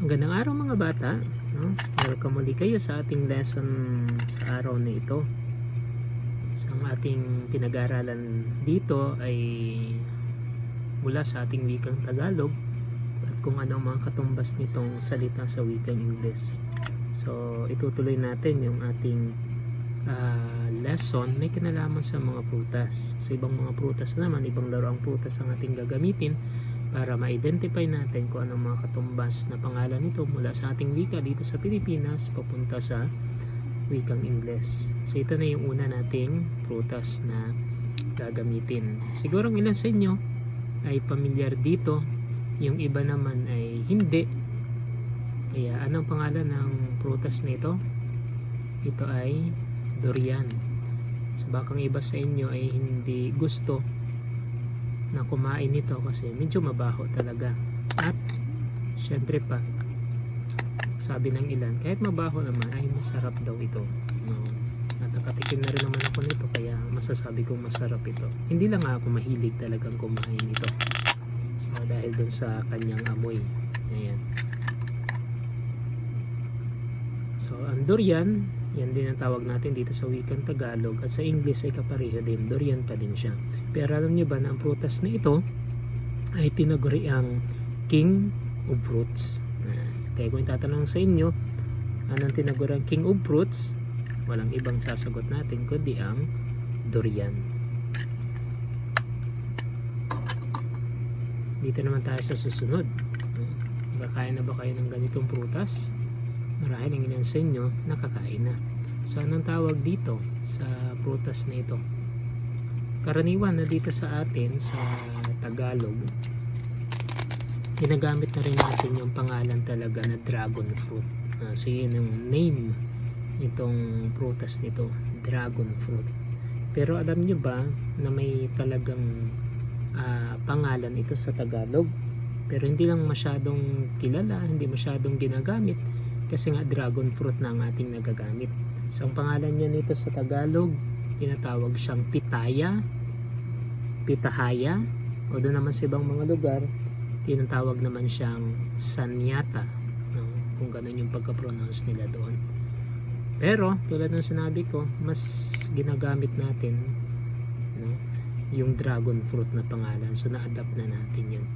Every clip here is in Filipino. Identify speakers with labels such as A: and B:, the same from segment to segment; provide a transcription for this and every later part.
A: Magandang araw mga bata, no? Welcome muli kayo sa ating lesson sa araw na ito. So, ang ating pinag-aaralan dito ay mula sa ating wikang Tagalog at kung ano ang mga katumbas nitong salita sa wikang Ingles. So itutuloy natin yung ating lesson may kinalaman sa mga prutas. So ibang mga prutas naman, ibang laruang prutas ang ating gagamitin para ma-identify natin kung anong mga katumbas na pangalan nito mula sa ating wika dito sa Pilipinas papunta sa wikang Ingles. So ito na yung una nating prutas na gagamitin. Siguro ang ilan sa inyo ay pamilyar dito, yung iba naman ay hindi. Kaya anong pangalan ng prutas nito? Ito ay durian. So baka ang iba sa inyo ay hindi gusto na kumain nito kasi medyo mabaho talaga. At syempre pa, sabi ng ilan, kahit mabaho naman ay masarap daw ito, no? At nakatikim na rin naman ako nito kaya masasabi kong masarap ito. Hindi lang ako mahilig talagang kumain nito. So dahil dun sa kanyang amoy. Ayan. So ang durian, yan din ang tawag natin dito sa wikang Tagalog, at sa English ay kapareho din, durian pa din siya. Pero alam niyo ba na ang prutas na ito ay tinaguri ang king of fruits. Kaya kung itatanong sa inyo anong tinaguri ang king of fruits, walang ibang sasagot natin kundi ang durian. Dito naman tayo sa susunod. Nakakain na ba kayo ng ganitong prutas? Marahil ang ilan sa inyo nakakain na. So anong tawag dito sa prutas na ito? Karaniwan na dito sa atin sa Tagalog, ginagamit na rin natin yung pangalan talaga na dragon fruit. So yun yung name itong prutas nito, dragon fruit. Pero alam nyo ba na may talagang pangalan ito sa Tagalog? Pero hindi lang masyadong kilala, hindi masyadong ginagamit kasi nga dragon fruit na ang ating nagagamit. So ang pangalan niya nito sa Tagalog, tinatawag siyang pitaya, pitahaya, o doon naman sa ibang mga lugar tinatawag naman siyang sanyata, no? Kung ganun yung pagka-pronounce nila doon. Pero tulad ng sinabi ko, mas ginagamit natin, no, yung dragon fruit na pangalan. So na-adapt na natin yun.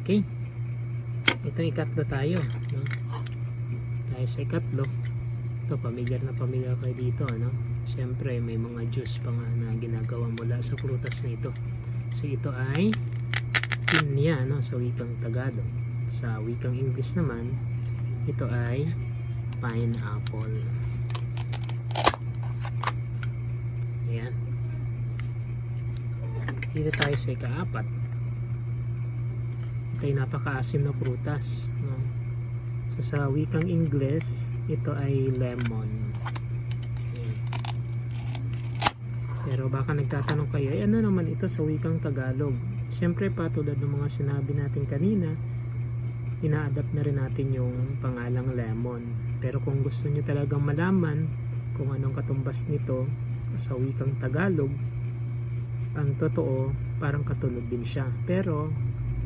A: Okay, ito ikatlo tayo, no? Tayo sa ikatlo. Ito, pamilyar na pamilyar kayo dito, ano? Siyempre may mga juice pa nga na ginagawa mula sa prutas na ito. So ito ay pinya, no, sa wikang Tagalog. Sa wikang English naman, ito ay pineapple. Ayan. Dito tayo sa ikaapat. Ito ay napakaasim na prutas, no? So sa wikang English, ito ay lemon. Ayan. Pero baka nagtatanong kayo, ay ano naman ito sa wikang Tagalog? Siyempre pa, tulad ng mga sinabi natin kanina, ina-adapt na rin natin yung pangalang lemon. Pero kung gusto nyo talagang malaman kung anong katumbas nito sa wikang Tagalog, ang totoo, parang katulad din siya. Pero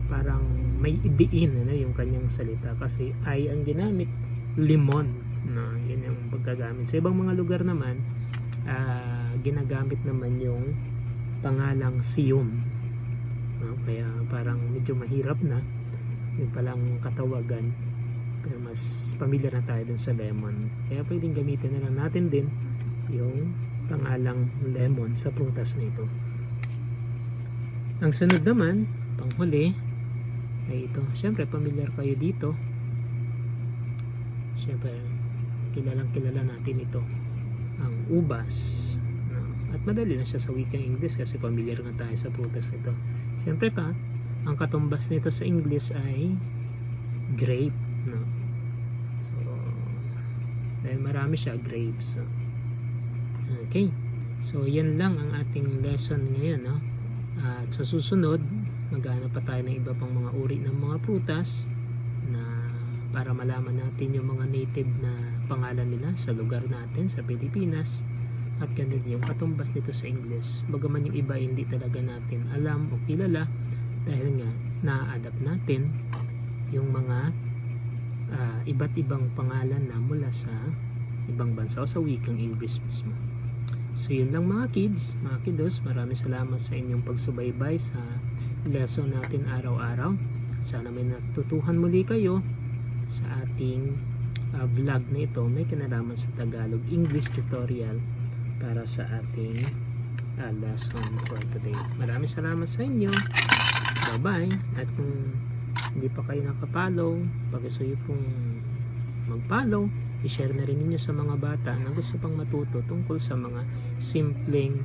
A: parang may idiin, ano, yung kanyang salita kasi ay ang ginamit, limon, no? Yun yung paggagamit. Sa ibang mga lugar naman, ginagamit naman yung pangalang siyum, no? Kaya parang medyo mahirap na yung palang katawagan, pero mas pamilyar na tayo dun sa lemon. Kaya pwedeng gamitin na lang natin din yung pangalang lemon sa prutas nito. Ang sunod naman, panghuli, ay ito. Siyempre pamilyar kayo dito. Siyempre kilalang kilala natin ito, ang ubas, no? At madali na siya sa wikang English kasi pamilyar nga tayo sa prutas nito. Siyempre pa, ang katumbas nito sa English ay grape, no? So dahil marami siya, grapes, no? Okay, so yan lang ang ating lesson ngayon, no? At sa susunod, maghanap pa tayo ng iba pang mga uri ng mga prutas na para malaman natin yung mga native na pangalan nila sa lugar natin sa Pilipinas, at ganun yung katumbas nito sa English. Bagaman yung iba hindi talaga natin alam o kilala dahil nga na-adapt natin yung mga iba't ibang pangalan na mula sa ibang bansa o sa wikang English mismo. So yun lang mga kids, mga kiddos, maraming salamat sa inyong pagsubaybay sa lesson natin araw-araw. Sana may natutuhan muli kayo sa ating vlog na ito. May kinalaman sa Tagalog English tutorial para sa ating lesson for today. Maraming salamat sa inyo. Bye-bye. At kung hindi pa kayo nakapollow, pag-isuyo pong mag-follow, i-share na rin ninyo sa mga bata na gusto pang matuto tungkol sa mga simpleng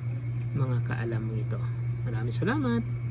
A: mga kaalamang ito. Maraming salamat!